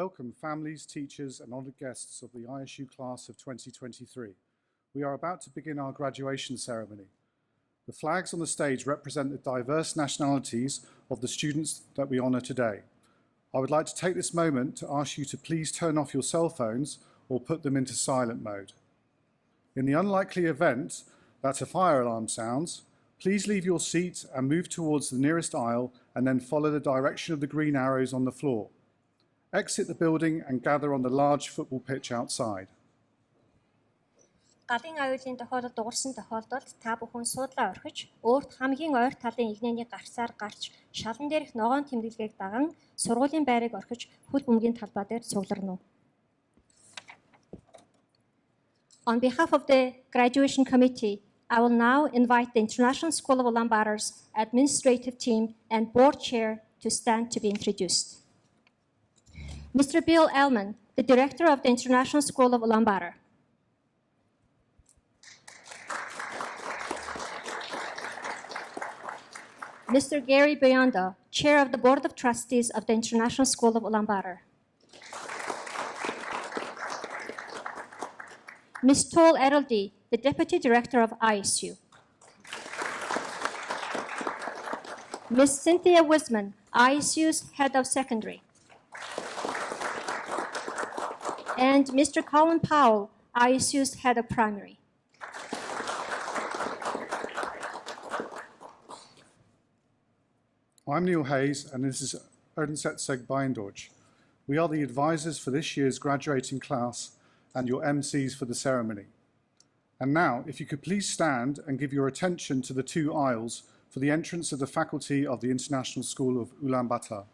welcome families, teachers and honoured guests of the ISU class of 2023. We are about to begin our graduation ceremony. The flags on the stage represent the diverse nationalities of the students that we honour today. I would like to take this moment to ask you to please turn off your cell phones or put them into silent mode. In the unlikely event that a fire alarm sounds, please leave your seat and move towards the nearest aisle and then follow the direction of the green arrows on the floor. Exit the building and gather on the large football pitch outside. Галын аюулын тохиолдолд дуурсан тохиолдолд та бүхэн суудлаа орхиж, өөрт хамгийн ойр талын игнэний гарцаар гарч, шалан дээрх ногоон тэмдэглэгийг даган сургуулийн байрыг орхиж, хөл бөмбөгийн талбай дээр цугларна уу. On behalf of the graduation committee, I will now invite the International School of Ulaanbaatar's administrative team and board chair to stand to be introduced. Mr. Bill Ellman, the director of the International School of Ulaanbaatar. Mr. Gary Biondo, chair of the Board of Trustees of the International School of Ulaanbaatar. Ms. Tol Eroldi, the Deputy Director of ISU. Ms. Cynthia Wisman, ISU's Head of Secondary. And Mr. Colin Powell, ISU's Head of Primary. I'm Neil Hayes and this is Ernst Beindorch. We are the advisors for this year's graduating class and your MCs for the ceremony. And now, if you could please stand and give your attention to the two aisles for the entrance of the faculty of the International School of Ulaanbaatar.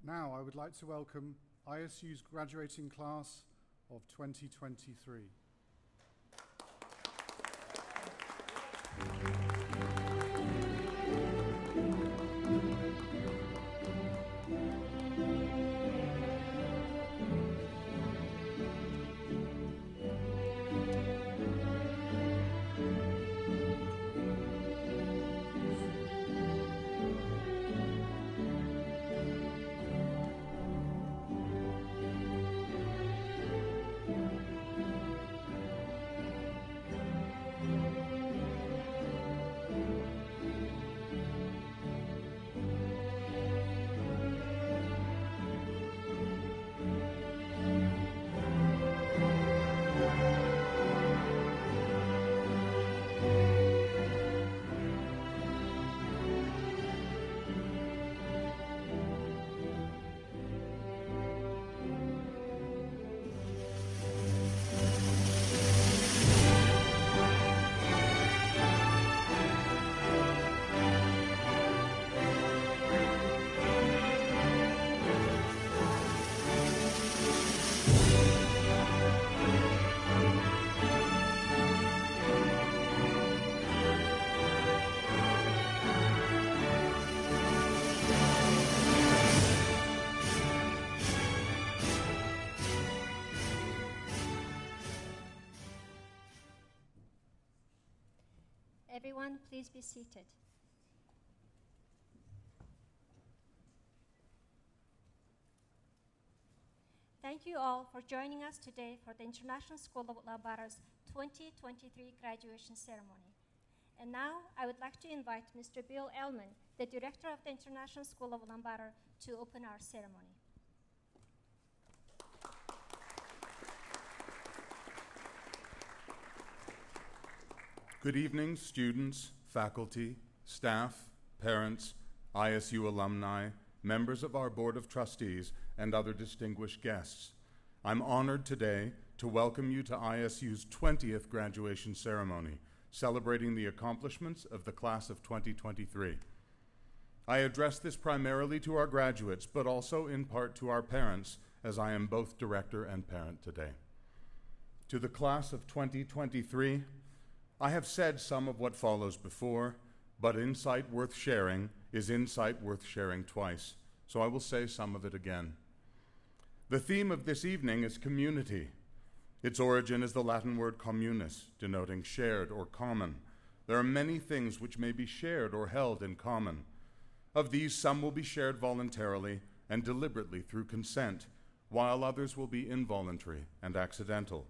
Now I would like to welcome ISU's graduating class of 2023. everyone please be seated? Thank you all for joining us today for the International School of Ulaanbaatar's 2023 graduation ceremony. And now I would like to invite Mr. Bill Ellman, the director of the International School of Ulaanbaatar, to open our ceremony. Good evening, students, faculty, staff, parents, ISU alumni, members of our Board of Trustees, and other distinguished guests. I'm honored today to welcome you to ISU's 20th graduation ceremony, celebrating the accomplishments of the class of 2023. I address this primarily to our graduates, but also in part to our parents, as I am both director and parent today. To the class of 2023, I have said some of what follows before, but insight worth sharing is insight worth sharing twice, so I will say some of it again. The theme of this evening is community. Its origin is the Latin word communis, denoting shared or common. There are many things which may be shared or held in common. Of these, some will be shared voluntarily and deliberately through consent, while others will be involuntary and accidental.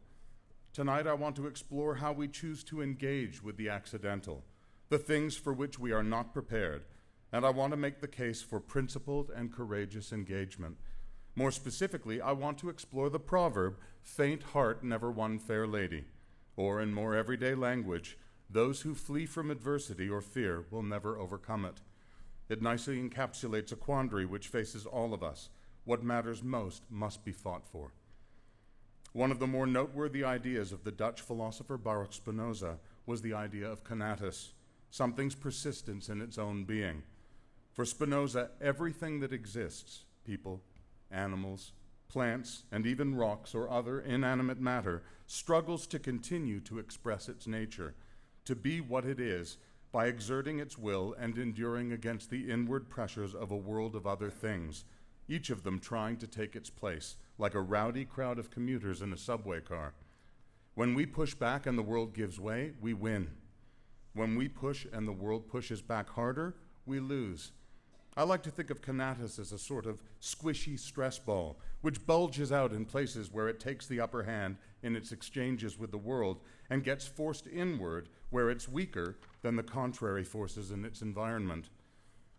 Tonight, I want to explore how we choose to engage with the accidental, the things for which we are not prepared, and I want to make the case for principled and courageous engagement. More specifically, I want to explore the proverb, "Faint heart never won fair lady," or in more everyday language, "Those who flee from adversity or fear will never overcome it." It nicely encapsulates a quandary which faces all of us. What matters most must be fought for. One of the more noteworthy ideas of the Dutch philosopher Baruch Spinoza was the idea of conatus, something's persistence in its own being. For Spinoza, everything that exists, people, animals, plants, and even rocks or other inanimate matter, struggles to continue to express its nature, to be what it is, by exerting its will and enduring against the inward pressures of a world of other things, each of them trying to take its place, like a rowdy crowd of commuters in a subway car. When we push back and the world gives way, we win. When we push and the world pushes back harder, we lose. I like to think of conatus as a sort of squishy stress ball, which bulges out in places where it takes the upper hand in its exchanges with the world and gets forced inward where it's weaker than the contrary forces in its environment.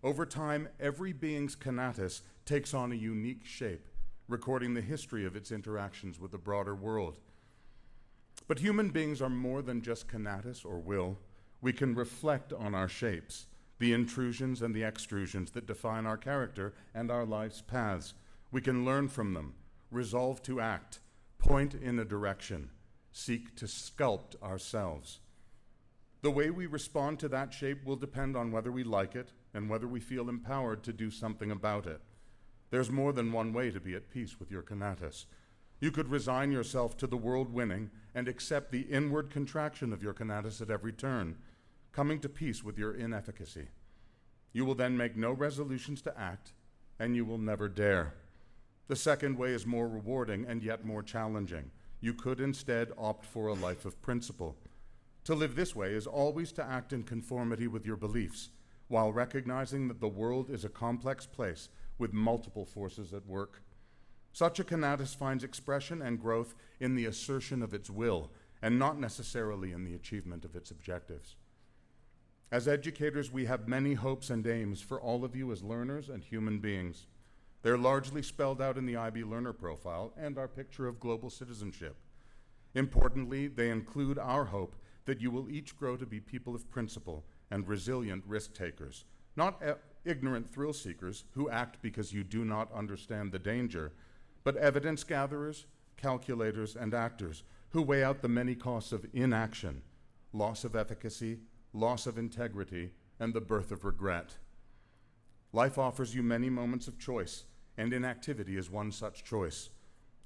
Over time, every being's conatus takes on a unique shape, recording the history of its interactions with the broader world. But human beings are more than just conatus or will. We can reflect on our shapes, the intrusions and the extrusions that define our character and our life's paths. We can learn from them, resolve to act, point in a direction, seek to sculpt ourselves. The way we respond to that shape will depend on whether we like it and whether we feel empowered to do something about it. There's more than one way to be at peace with your conatus. You could resign yourself to the world winning and accept the inward contraction of your conatus at every turn, coming to peace with your inefficacy. You will then make no resolutions to act, and you will never dare. The second way is more rewarding and yet more challenging. You could instead opt for a life of principle. To live this way is always to act in conformity with your beliefs, while recognizing that the world is a complex place with multiple forces at work. Such a conatus finds expression and growth in the assertion of its will, and not necessarily in the achievement of its objectives. As educators, we have many hopes and aims for all of you as learners and human beings. They're largely spelled out in the IB Learner Profile and our picture of global citizenship. Importantly, they include our hope that you will each grow to be people of principle and resilient risk-takers, not ignorant thrill-seekers who act because you do not understand the danger, but evidence gatherers, calculators, and actors who weigh out the many costs of inaction, loss of efficacy, loss of integrity, and the birth of regret. Life offers you many moments of choice, and inactivity is one such choice.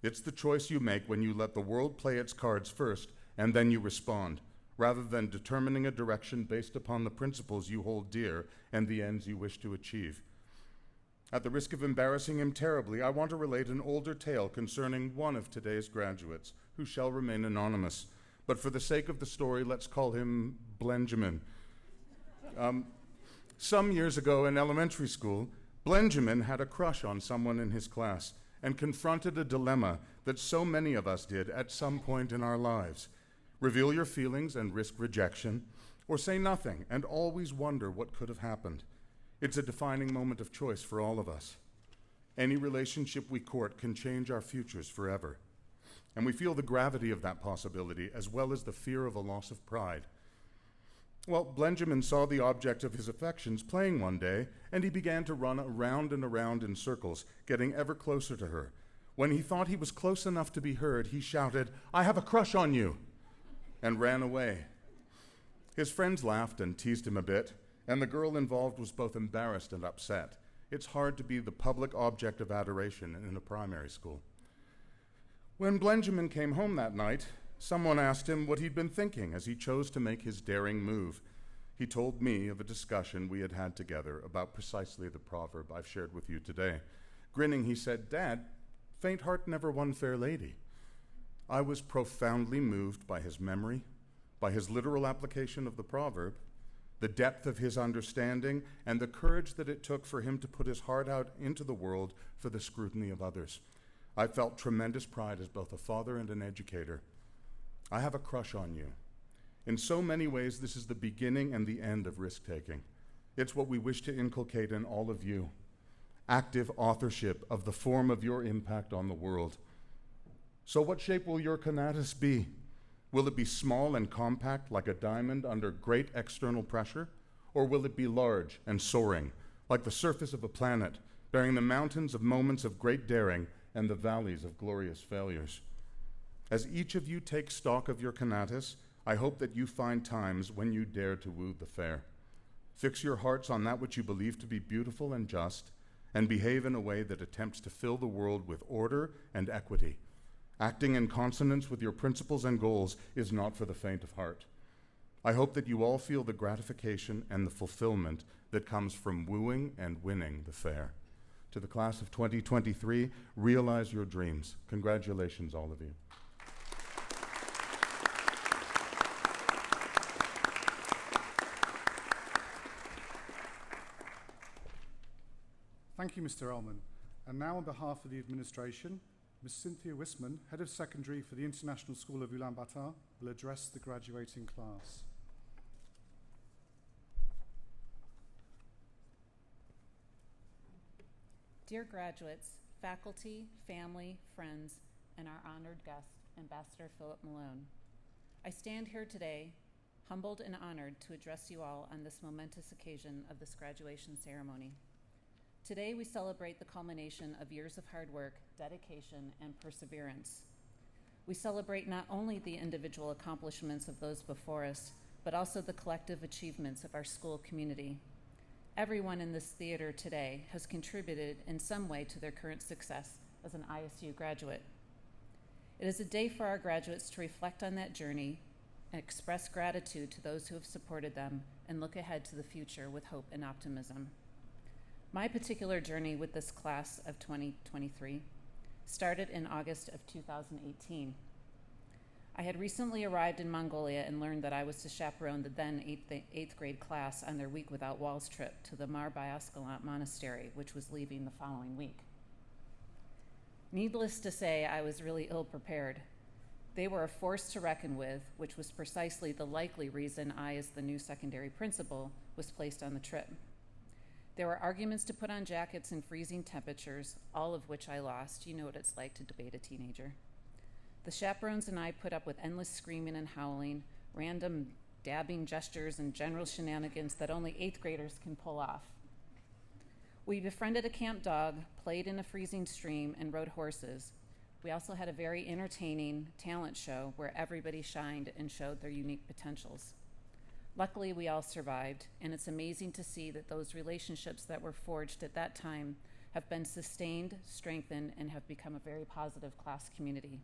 It's the choice you make when you let the world play its cards first, and then you respond, rather than determining a direction based upon the principles you hold dear and the ends you wish to achieve. At the risk of embarrassing him terribly, I want to relate an older tale concerning one of today's graduates, who shall remain anonymous. But for the sake of the story, let's call him Blenjamin. Some years ago in elementary school, Benjamin had a crush on someone in his class and confronted a dilemma that so many of us did at some point in our lives. Reveal your feelings and risk rejection, or say nothing and always wonder what could have happened. It's a defining moment of choice for all of us. Any relationship we court can change our futures forever. And we feel the gravity of that possibility, as well as the fear of a loss of pride. Well, Benjamin saw the object of his affections playing one day, and he began to run around and around in circles, getting ever closer to her. When he thought he was close enough to be heard, he shouted, "I have a crush on you," and ran away. His friends laughed and teased him a bit, and the girl involved was both embarrassed and upset. It's hard to be the public object of adoration in a primary school. When Benjamin came home that night, someone asked him what he'd been thinking as he chose to make his daring move. He told me of a discussion we had had together about precisely the proverb I've shared with you today. Grinning, he said, "Dad, faint heart never won fair lady." I was profoundly moved by his memory, by his literal application of the proverb, the depth of his understanding, and the courage that it took for him to put his heart out into the world for the scrutiny of others. I felt tremendous pride as both a father and an educator. I have a crush on you. In so many ways, this is the beginning and the end of risk-taking. It's what we wish to inculcate in all of you. Active authorship of the form of your impact on the world. So what shape will your conatus be? Will it be small and compact like a diamond under great external pressure? Or will it be large and soaring, like the surface of a planet, bearing the mountains of moments of great daring and the valleys of glorious failures? As each of you takes stock of your conatus, I hope that you find times when you dare to woo the fair. Fix your hearts on that which you believe to be beautiful and just, and behave in a way that attempts to fill the world with order and equity. Acting in consonance with your principles and goals is not for the faint of heart. I hope that you all feel the gratification and the fulfillment that comes from wooing and winning the fair. To the class of 2023, realize your dreams. Congratulations, all of you. Thank you, Mr. Ellman. And now on behalf of the administration, Ms. Cynthia Wisman, Head of Secondary for the International School of Ulaanbaatar, will address the graduating class. Dear graduates, faculty, family, friends, and our honored guest, Ambassador Philip Malone, I stand here today, humbled and honored to address you all on this momentous occasion of this graduation ceremony. Today, we celebrate the culmination of years of hard work, dedication, and perseverance. We celebrate not only the individual accomplishments of those before us, but also the collective achievements of our school community. Everyone in this theater today has contributed in some way to their current success as an ISU graduate. It is a day for our graduates to reflect on that journey and express gratitude to those who have supported them and look ahead to the future with hope and optimism. My particular journey with this class of 2023 started in August of 2018. I had recently arrived in Mongolia and learned that I was to chaperone the then eighth grade class on their Week Without Walls trip to the Mar Bayaskalant Monastery, which was leaving the following week. Needless to say, I was really ill prepared. They were a force to reckon with, which was precisely the likely reason I, as the new secondary principal, was placed on the trip. There were arguments to put on jackets in freezing temperatures, all of which I lost. You know what it's like to debate a teenager. The chaperones and I put up with endless screaming and howling, random dabbing gestures, and general shenanigans that only 8th graders can pull off. We befriended a camp dog, played in a freezing stream, and rode horses. We also had a very entertaining talent show where everybody shined and showed their unique potentials. Luckily, we all survived, and it's amazing to see that those relationships that were forged at that time have been sustained, strengthened, and have become a very positive class community.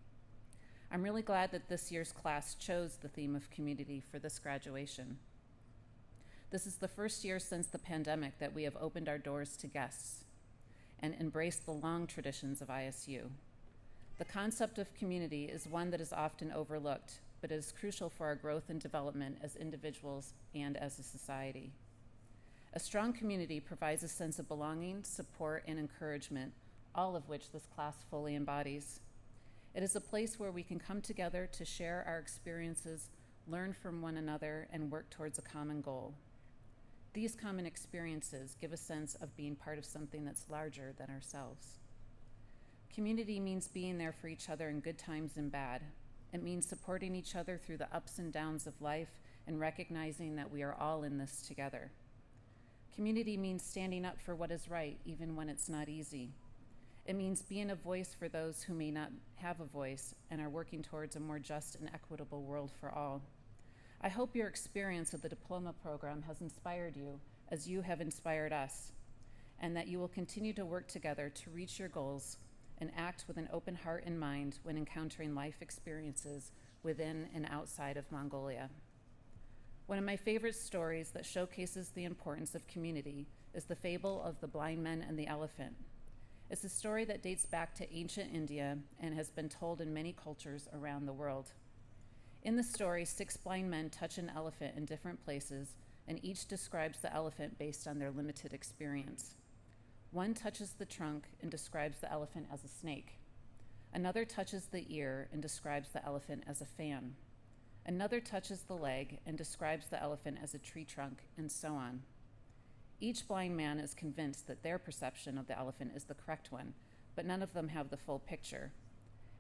I'm really glad that this year's class chose the theme of community for this graduation. This is the first year since the pandemic that we have opened our doors to guests and embraced the long traditions of ISU. The concept of community is one that is often overlooked, but it is crucial for our growth and development as individuals and as a society. A strong community provides a sense of belonging, support, and encouragement, all of which this class fully embodies. It is a place where we can come together to share our experiences, learn from one another, and work towards a common goal. These common experiences give a sense of being part of something that's larger than ourselves. Community means being there for each other in good times and bad. It means supporting each other through the ups and downs of life and recognizing that we are all in this together. Community means standing up for what is right, even when it's not easy. It means being a voice for those who may not have a voice and are working towards a more just and equitable world for all. I hope your experience of the diploma program has inspired you as you have inspired us, and that you will continue to work together to reach your goals and act with an open heart and mind when encountering life experiences within and outside of Mongolia. One of my favorite stories that showcases the importance of community is the fable of the blind men and the elephant. It's a story that dates back to ancient India and has been told in many cultures around the world. In the story, 6 blind men touch an elephant in different places, and each describes the elephant based on their limited experience. One touches the trunk and describes the elephant as a snake. Another touches the ear and describes the elephant as a fan. Another touches the leg and describes the elephant as a tree trunk, and so on. Each blind man is convinced that their perception of the elephant is the correct one, but none of them have the full picture.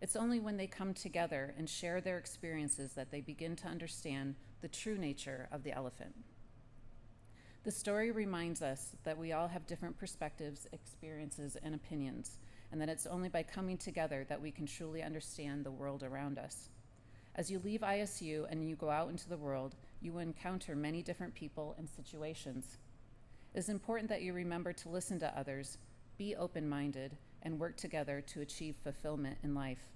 It's only when they come together and share their experiences that they begin to understand the true nature of the elephant. The story reminds us that we all have different perspectives, experiences, and opinions, and that it's only by coming together that we can truly understand the world around us. As you leave ISU and you go out into the world, you will encounter many different people and situations. It is important that you remember to listen to others, be open-minded, and work together to achieve fulfillment in life.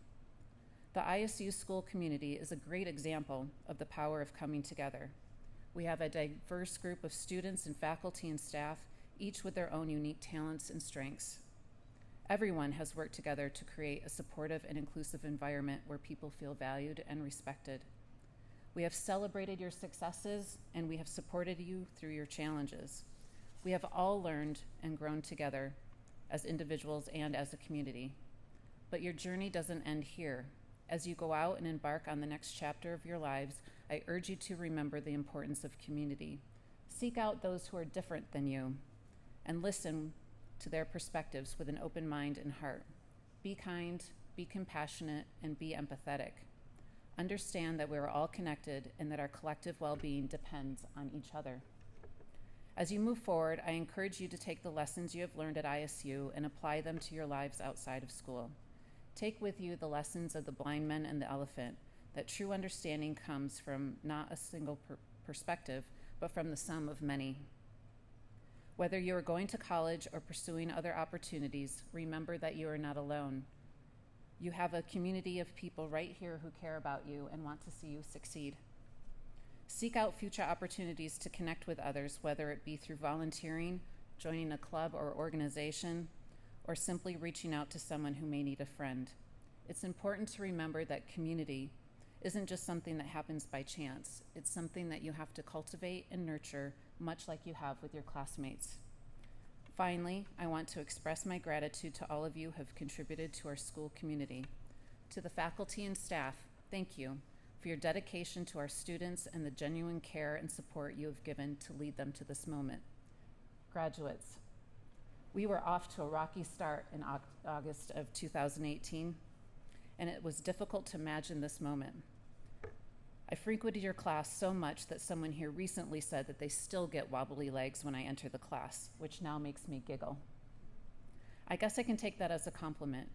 The ISU school community is a great example of the power of coming together. We have a diverse group of students and faculty and staff, each with their own unique talents and strengths. Everyone has worked together to create a supportive and inclusive environment where people feel valued and respected. We have celebrated your successes, and we have supported you through your challenges. We have all learned and grown together as individuals and as a community. But your journey doesn't end here. As you go out and embark on the next chapter of your lives, I urge you to remember the importance of community. Seek out those who are different than you and listen to their perspectives with an open mind and heart. Be kind, be compassionate, and be empathetic. Understand that we are all connected and that our collective well-being depends on each other. As you move forward, I encourage you to take the lessons you have learned at ISU and apply them to your lives outside of school. Take with you the lessons of the blind men and the elephant, that true understanding comes from not a single perspective, but from the sum of many. Whether you are going to college or pursuing other opportunities, remember that you are not alone. You have a community of people right here who care about you and want to see you succeed. Seek out future opportunities to connect with others, whether it be through volunteering, joining a club or organization, or simply reaching out to someone who may need a friend. It's important to remember that community isn't just something that happens by chance. It's something that you have to cultivate and nurture, much like you have with your classmates. Finally, I want to express my gratitude to all of you who have contributed to our school community. To the faculty and staff, thank you for your dedication to our students and the genuine care and support you have given to lead them to this moment. Graduates, we were off to a rocky start in August of 2018, and it was difficult to imagine this moment. I frequented your class so much that someone here recently said that they still get wobbly legs when I enter the class, which now makes me giggle. I guess I can take that as a compliment.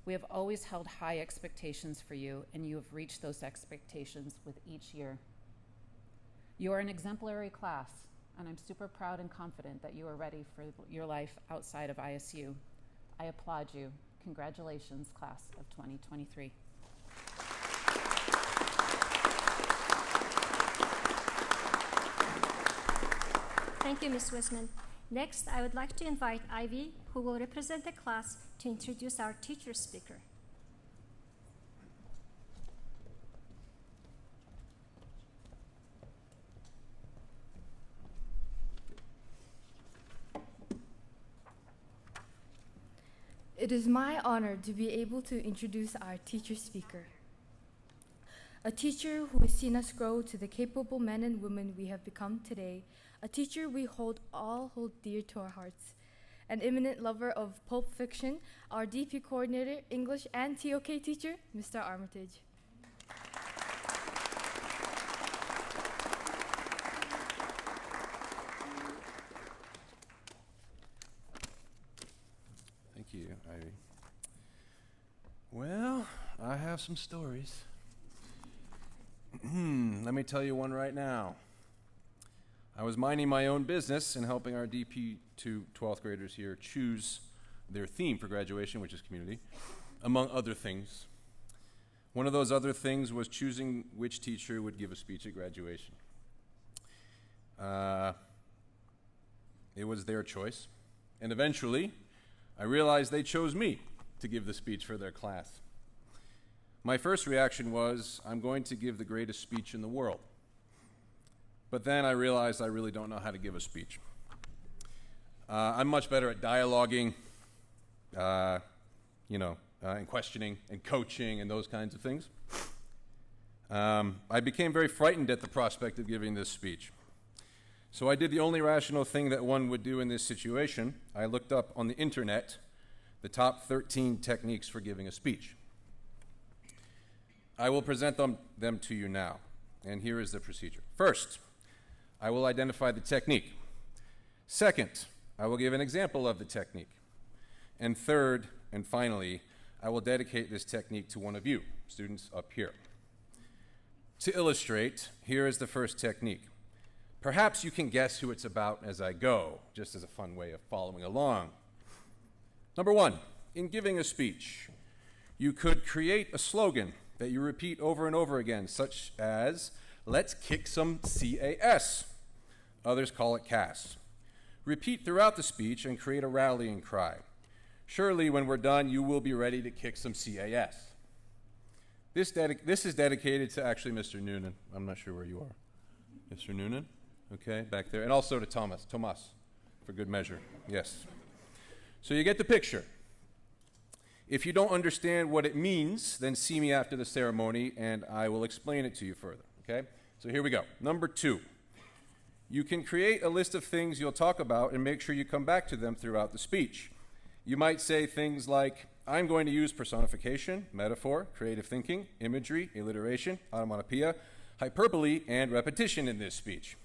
We have always held high expectations for you, and you have reached those expectations with each year. You are an exemplary class, and I'm super proud and confident that you are ready for your life outside of ISU. I applaud you. Congratulations, class of 2023. Thank you, Ms. Wisman. Next, I would like to invite Ivy, who will represent the class, to introduce our teacher speaker. It is my honor to be able to introduce our teacher speaker. A teacher who has seen us grow to the capable men and women we have become today. A teacher we all hold dear to our hearts. An eminent lover of Pulp Fiction, our DP coordinator, English and TOK teacher, Mr. Armitage. Thank you, Ivy. Well, I have some stories. Let me tell you one right now. I was minding my own business and helping our DP to 12th graders here choose their theme for graduation, which is community, among other things. One of those other things was choosing which teacher would give a speech at graduation. It was their choice, and eventually I realized they chose me to give the speech for their class. My first reaction was, I'm going to give the greatest speech in the world. But then I realized I really don't know how to give a speech. I'm much better at dialoguing, and questioning and coaching and those kinds of things. I became very frightened at the prospect of giving this speech. So I did the only rational thing that one would do in this situation. I looked up on the internet the top 13 techniques for giving a speech. I will present them to you now, and here is the procedure. First, I will identify the technique. Second, I will give an example of the technique. And third, and finally, I will dedicate this technique to one of you, students up here. To illustrate, here is the first technique. Perhaps you can guess who it's about as I go, just as a fun way of following along. Number one, in giving a speech, you could create a slogan that you repeat over and over again, such as, let's kick some CAS. Others call it CAS. Repeat throughout the speech and create a rallying cry. Surely when we're done, you will be ready to kick some CAS. This is dedicated to actually Mr. Noonan. I'm not sure where you are. Mr. Noonan? Okay, back there. And also to Tomas, for good measure. Yes. So you get the picture. If you don't understand what it means, then see me after the ceremony and I will explain it to you further, okay? So here we go. Number two, you can create a list of things you'll talk about and make sure you come back to them throughout the speech. You might say things like, I'm going to use personification, metaphor, creative thinking, imagery, alliteration, onomatopoeia, hyperbole, and repetition in this speech.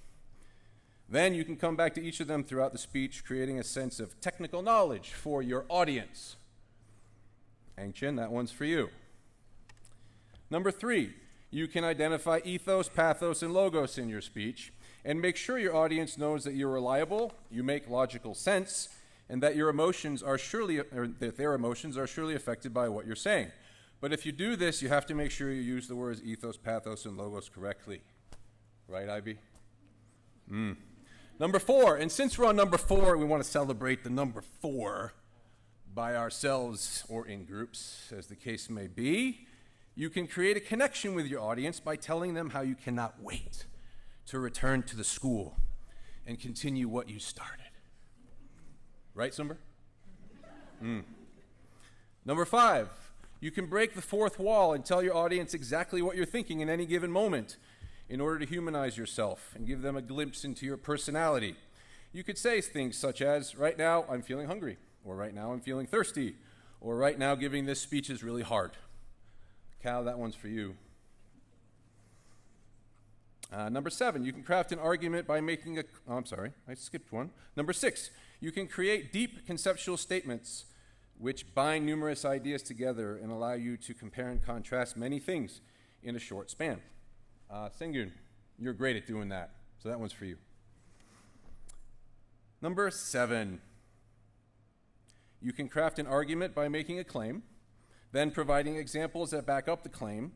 Then you can come back to each of them throughout the speech, creating a sense of technical knowledge for your audience. Angchen, that one's for you. Number three, you can identify ethos, pathos, and logos in your speech, and make sure your audience knows that you're reliable, you make logical sense, and that their emotions are surely affected by what you're saying. But if you do this, you have to make sure you use the words ethos, pathos, and logos correctly. Right, Ivy? Number four, and since we're on number four, we want to celebrate the number four by ourselves or in groups, as the case may be. You can create a connection with your audience by telling them how you cannot wait to return to the school and continue what you started. Right, Sumber? Number five, you can break the fourth wall and tell your audience exactly what you're thinking in any given moment in order to humanize yourself and give them a glimpse into your personality. You could say things such as, right now I'm feeling hungry, or right now I'm feeling thirsty, or right now giving this speech is really hard. Cal, that one's for you. Number seven, you can craft an argument by making I skipped one. Number six, you can create deep conceptual statements which bind numerous ideas together and allow you to compare and contrast many things in a short span. Sengun, you're great at doing that, so that one's for you. Number seven, you can craft an argument by making a claim, then providing examples that back up the claim,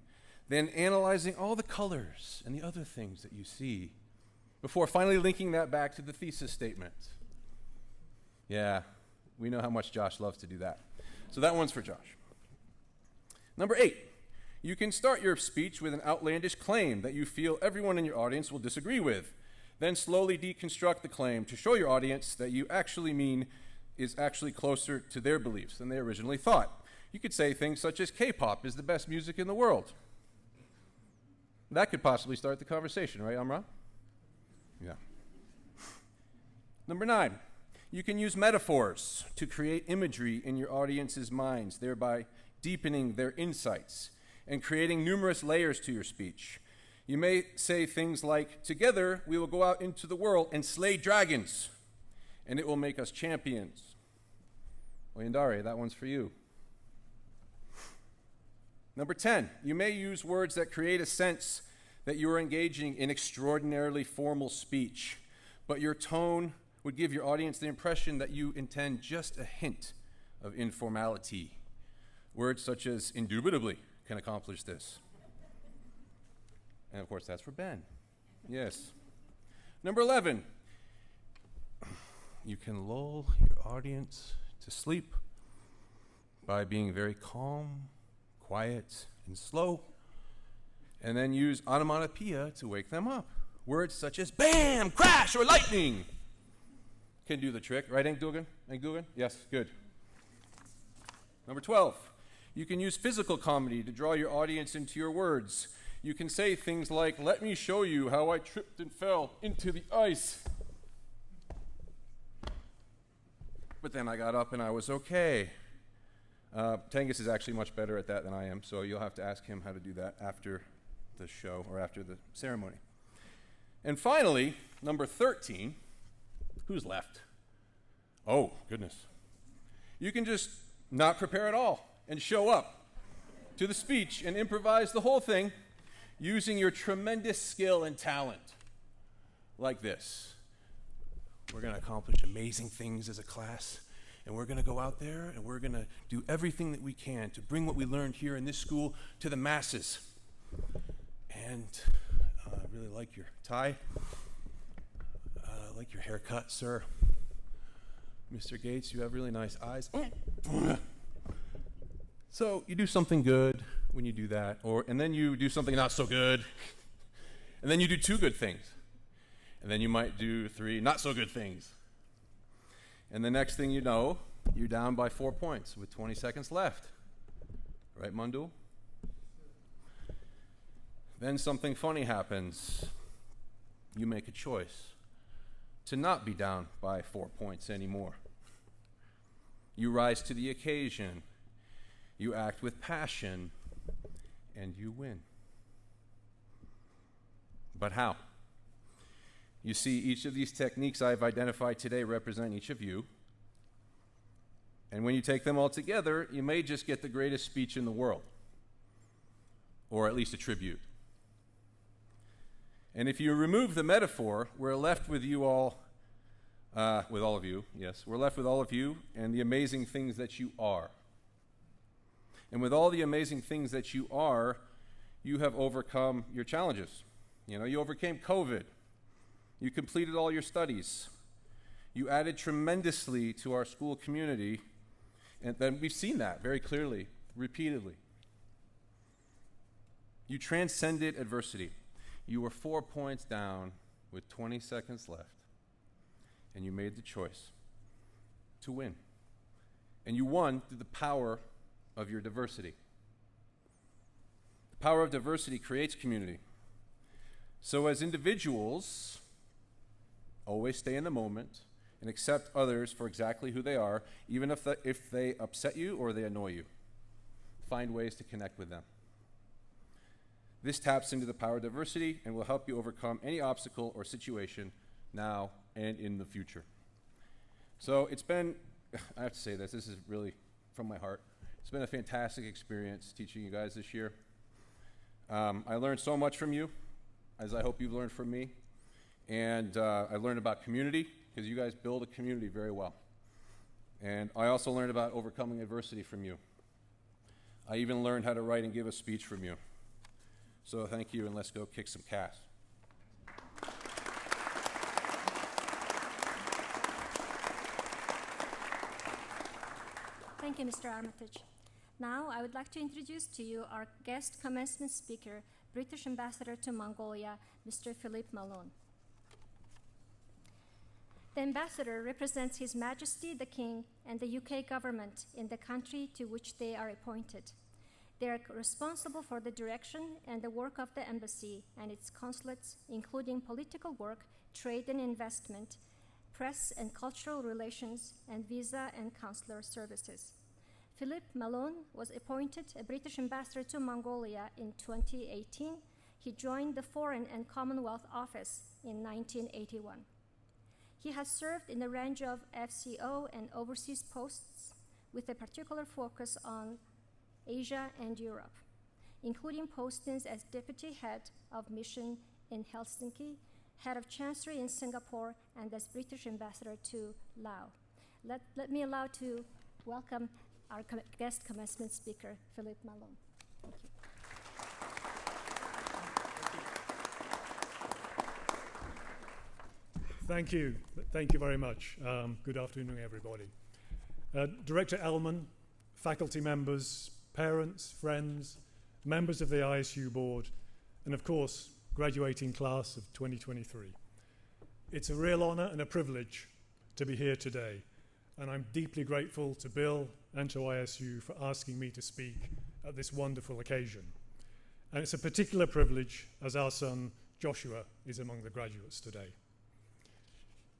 then analyzing all the colors and the other things that you see, before finally linking that back to the thesis statement. Yeah, we know how much Josh loves to do that. So that one's for Josh. Number eight, you can start your speech with an outlandish claim that you feel everyone in your audience will disagree with. Then slowly deconstruct the claim to show your audience that you actually mean is actually closer to their beliefs than they originally thought. You could say things such as K-pop is the best music in the world. That could possibly start the conversation, right, Amra? Yeah. Number 9, you can use metaphors to create imagery in your audience's minds, thereby deepening their insights and creating numerous layers to your speech. You may say things like, together we will go out into the world and slay dragons, and it will make us champions. Oyandare, that one's for you. Number 10, you may use words that create a sense that you are engaging in extraordinarily formal speech, but your tone would give your audience the impression that you intend just a hint of informality. Words such as indubitably can accomplish this. And of course, that's for Ben. Yes. Number 11, you can lull your audience to sleep by being very calm, quiet, and slow, and then use onomatopoeia to wake them up. Words such as bam, crash, or lightning can do the trick, right, Dugan? Yes, good. Number 12, you can use physical comedy to draw your audience into your words. You can say things like, let me show you how I tripped and fell into the ice. But then I got up and I was okay. Tengus is actually much better at that than I am, so you'll have to ask him how to do that after the show or after the ceremony. And finally, number 13, who's left? Oh, goodness. You can just not prepare at all and show up to the speech and improvise the whole thing using your tremendous skill and talent like this. We're going to accomplish amazing things as a class, and we're going to go out there and we're going to do everything that we can to bring what we learned here in this school to the masses. And I really like your tie. I like your haircut, sir. Mr. Gates, you have really nice eyes. So you do something good when you do that, and then you do something not so good, and then you do 2 good things, and then you might do 3 not so good things. And the next thing you know, you're down by 4 points with 20 seconds left. Right, Mundul? Then something funny happens. You make a choice to not be down by 4 points anymore. You rise to the occasion. You act with passion, and you win. But how? You see, each of these techniques I've identified today represent each of you. And when you take them all together, you may just get the greatest speech in the world, or at least a tribute. And if you remove the metaphor, we're left with you all, with all of you, yes, we're left with all of you and the amazing things that you are. And with all the amazing things that you are, you have overcome your challenges. You know, you overcame COVID. You completed all your studies. You added tremendously to our school community, and then we've seen that very clearly, repeatedly. You transcended adversity. You were 4 points down with 20 seconds left, and you made the choice to win. And you won through the power of your diversity. The power of diversity creates community. So as individuals, always stay in the moment and accept others for exactly who they are, even if they upset you or they annoy you. Find ways to connect with them. This taps into the power of diversity and will help you overcome any obstacle or situation now and in the future. So it's been, I have to say this is really from my heart. It's been a fantastic experience teaching you guys this year. I learned so much from you, as I hope you've learned from me. And I learned about community, because you guys build a community very well. And I also learned about overcoming adversity from you. I even learned how to write and give a speech from you. So thank you, and let's go kick some ass. Thank you, Mr. Armitage. Now, I would like to introduce to you our guest commencement speaker, British Ambassador to Mongolia, Mr. Philippe Malone. The ambassador represents His Majesty the King and the UK government in the country to which they are appointed. They are responsible for the direction and the work of the embassy and its consulates, including political work, trade and investment, press and cultural relations, and visa and consular services. Philip Malone was appointed a British ambassador to Mongolia in 2018. He joined the Foreign and Commonwealth Office in 1981. He has served in a range of FCO and overseas posts with a particular focus on Asia and Europe, including postings as Deputy Head of Mission in Helsinki, Head of Chancery in Singapore, and as British Ambassador to Laos. Let me allow to welcome our guest commencement speaker, Philip Malone. Thank you. Thank you. Thank you very much. Good afternoon, everybody. Director Ellman, faculty members, parents, friends, members of the ISU board, and of course, graduating class of 2023. It's a real honor and a privilege to be here today, and I'm deeply grateful to Bill and to ISU for asking me to speak at this wonderful occasion. And it's a particular privilege as our son Joshua is among the graduates today.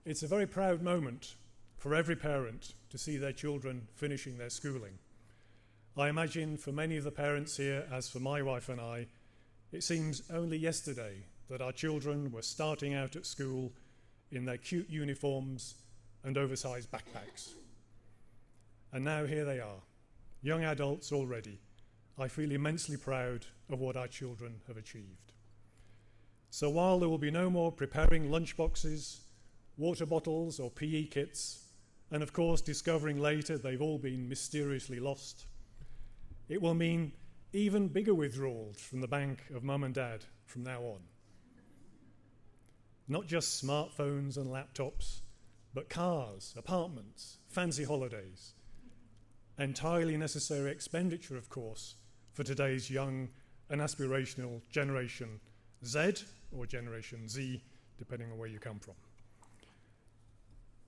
It's a very proud moment for every parent to see their children finishing their schooling. I imagine for many of the parents here, as for my wife and I, it seems only yesterday that our children were starting out at school in their cute uniforms and oversized backpacks. And now here they are, young adults already. I feel immensely proud of what our children have achieved. So while there will be no more preparing lunchboxes, water bottles or PE kits, and of course discovering later they've all been mysteriously lost, it will mean even bigger withdrawals from the bank of mum and dad from now on. Not just smartphones and laptops, but cars, apartments, fancy holidays. Entirely necessary expenditure, of course, for today's young and aspirational Generation Z or Generation Z, depending on where you come from.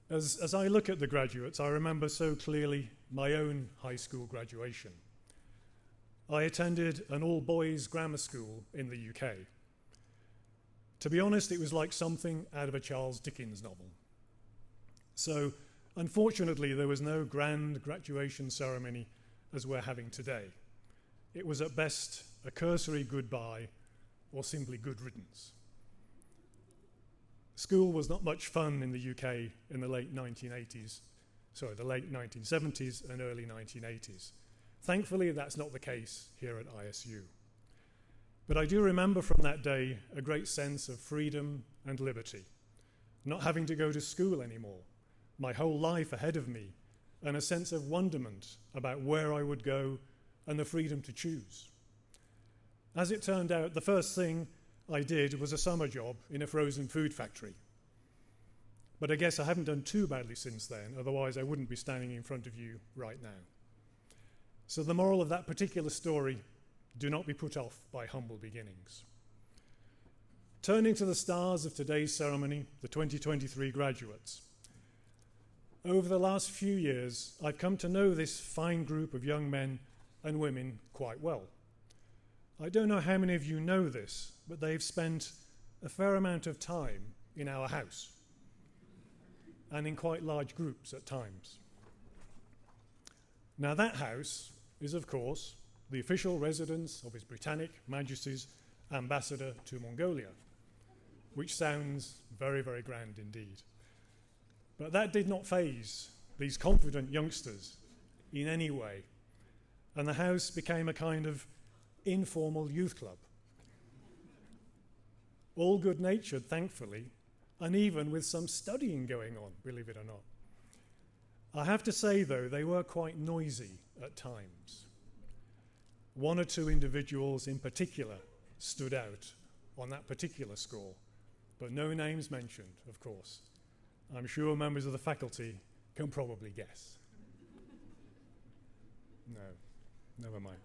As I look at the graduates, I remember so clearly my own high school graduation. I attended an all-boys grammar school in the UK. To be honest, it was like something out of a Charles Dickens novel. So, unfortunately, there was no grand graduation ceremony as we're having today. It was at best a cursory goodbye or simply good riddance. School was not much fun in the UK in the late 1970s and early 1980s. Thankfully, that's not the case here at ISU. But I do remember from that day a great sense of freedom and liberty, not having to go to school anymore, my whole life ahead of me, and a sense of wonderment about where I would go and the freedom to choose. As it turned out, the first thing I did was a summer job in a frozen food factory. But I guess I haven't done too badly since then, otherwise I wouldn't be standing in front of you right now. So the moral of that particular story, do not be put off by humble beginnings. Turning to the stars of today's ceremony, the 2023 graduates. Over the last few years, I've come to know this fine group of young men and women quite well. I don't know how many of you know this, but they've spent a fair amount of time in our house, and in quite large groups at times. Now that house is, of course, the official residence of His Britannic Majesty's Ambassador to Mongolia, which sounds very, very grand indeed. But that did not faze these confident youngsters in any way, and the house became a kind of informal youth club. All good-natured, thankfully, and even with some studying going on, believe it or not. I have to say, though, they were quite noisy at times. One or two individuals in particular stood out on that particular score, but no names mentioned, of course. I'm sure members of the faculty can probably guess. No, never mind.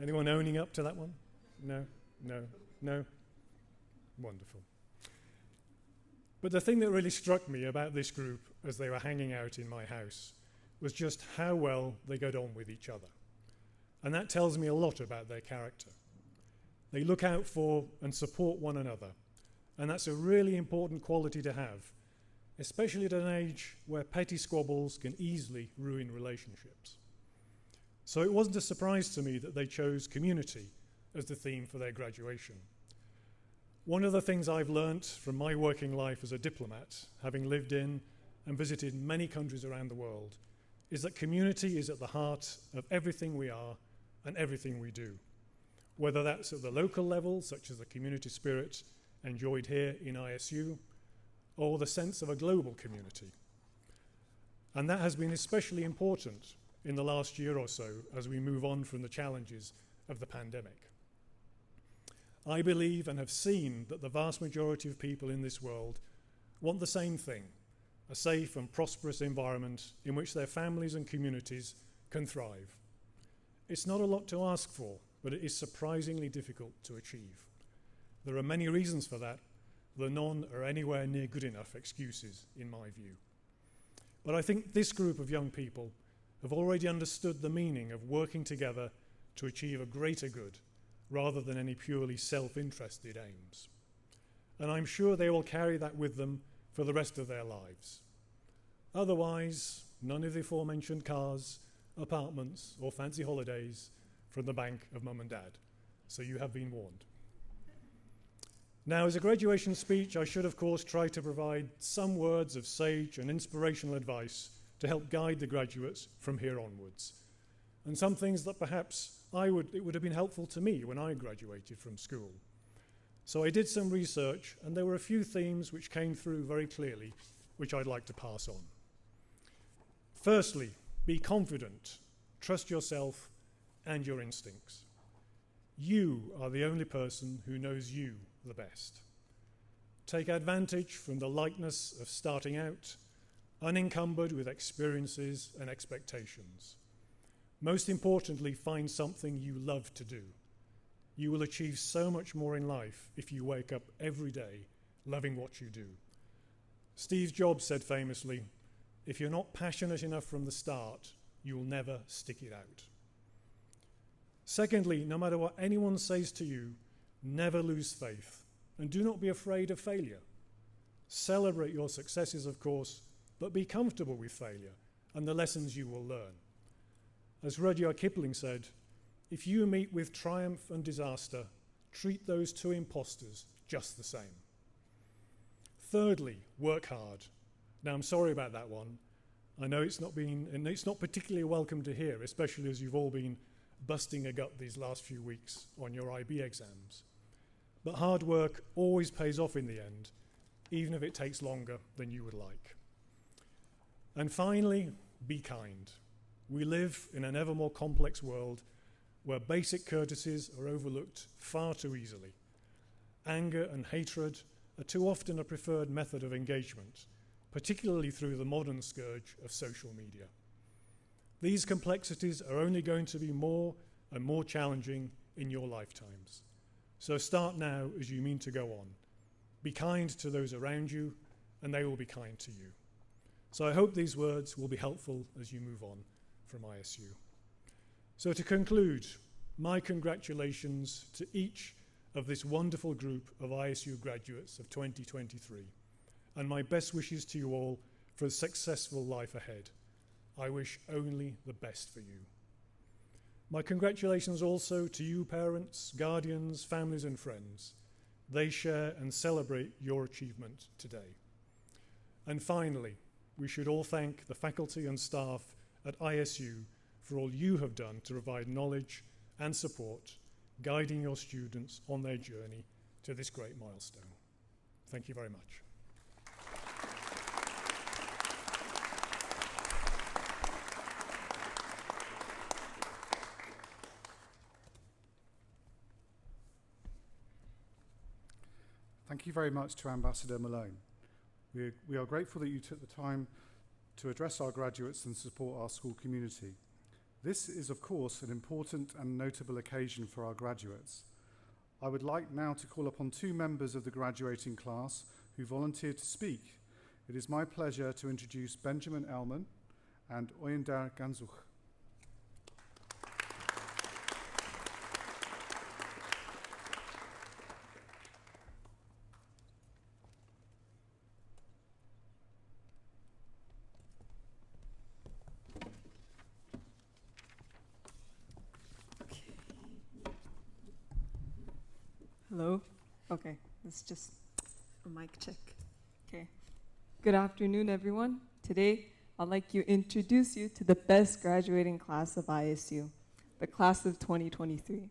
Anyone owning up to that one? No? No? No? Wonderful. But the thing that really struck me about this group as they were hanging out in my house was just how well they got on with each other. And that tells me a lot about their character. They look out for and support one another, and that's a really important quality to have, especially at an age where petty squabbles can easily ruin relationships. So it wasn't a surprise to me that they chose community as the theme for their graduation. One of the things I've learnt from my working life as a diplomat, having lived in and visited many countries around the world, is that community is at the heart of everything we are and everything we do, whether that's at the local level, such as the community spirit enjoyed here in ISU, or the sense of a global community. And that has been especially important in the last year or so as we move on from the challenges of the pandemic. I believe and have seen that the vast majority of people in this world want the same thing, a safe and prosperous environment in which their families and communities can thrive. It's not a lot to ask for, but it is surprisingly difficult to achieve. There are many reasons for that, though none are anywhere near good enough excuses, in my view. But I think this group of young people have already understood the meaning of working together to achieve a greater good, rather than any purely self-interested aims. And I'm sure they will carry that with them for the rest of their lives. Otherwise, none of the aforementioned cars, apartments, or fancy holidays from the bank of mum and dad. So you have been warned. Now, as a graduation speech, I should, of course, try to provide some words of sage and inspirational advice to help guide the graduates from here onwards. And some things that perhaps it would have been helpful to me when I graduated from school. So I did some research, and there were a few themes which came through very clearly, which I'd like to pass on. Firstly, be confident, trust yourself and your instincts. You are the only person who knows you the best. Take advantage from the lightness of starting out, unencumbered with experiences and expectations. Most importantly, find something you love to do. You will achieve so much more in life if you wake up every day loving what you do. Steve Jobs said famously, if you're not passionate enough from the start, you'll never stick it out. Secondly, no matter what anyone says to you, never lose faith, and do not be afraid of failure. Celebrate your successes, of course, but be comfortable with failure and the lessons you will learn. As Rudyard Kipling said, if you meet with triumph and disaster, treat those two impostors just the same. Thirdly, work hard. Now, I'm sorry about that one. I know it's not particularly welcome to hear, especially as you've all been busting a gut these last few weeks on your IB exams. But hard work always pays off in the end, even if it takes longer than you would like. And finally, be kind. We live in an ever more complex world where basic courtesies are overlooked far too easily. Anger and hatred are too often a preferred method of engagement, particularly through the modern scourge of social media. These complexities are only going to be more and more challenging in your lifetimes. So start now as you mean to go on. Be kind to those around you, and they will be kind to you. So I hope these words will be helpful as you move on from ISU. So to conclude, my congratulations to each of this wonderful group of ISU graduates of 2023, and my best wishes to you all for a successful life ahead. I wish only the best for you. My congratulations also to you parents, guardians, families and friends. They share and celebrate your achievement today. And finally, we should all thank the faculty and staff at ISU for all you have done to provide knowledge and support, guiding your students on their journey to this great milestone. Thank you very much. Thank you very much to Ambassador Malone. We are grateful that you took the time to address our graduates and support our school community. This is, of course, an important and notable occasion for our graduates. I would like now to call upon two members of the graduating class who volunteered to speak, it is my pleasure to introduce Benjamin Elman and Oyender Ganzuch. Hello? Okay, it's just a mic check. Okay. Good afternoon, everyone. Today, I'd like to introduce you to the best graduating class of ISU, the class of 2023.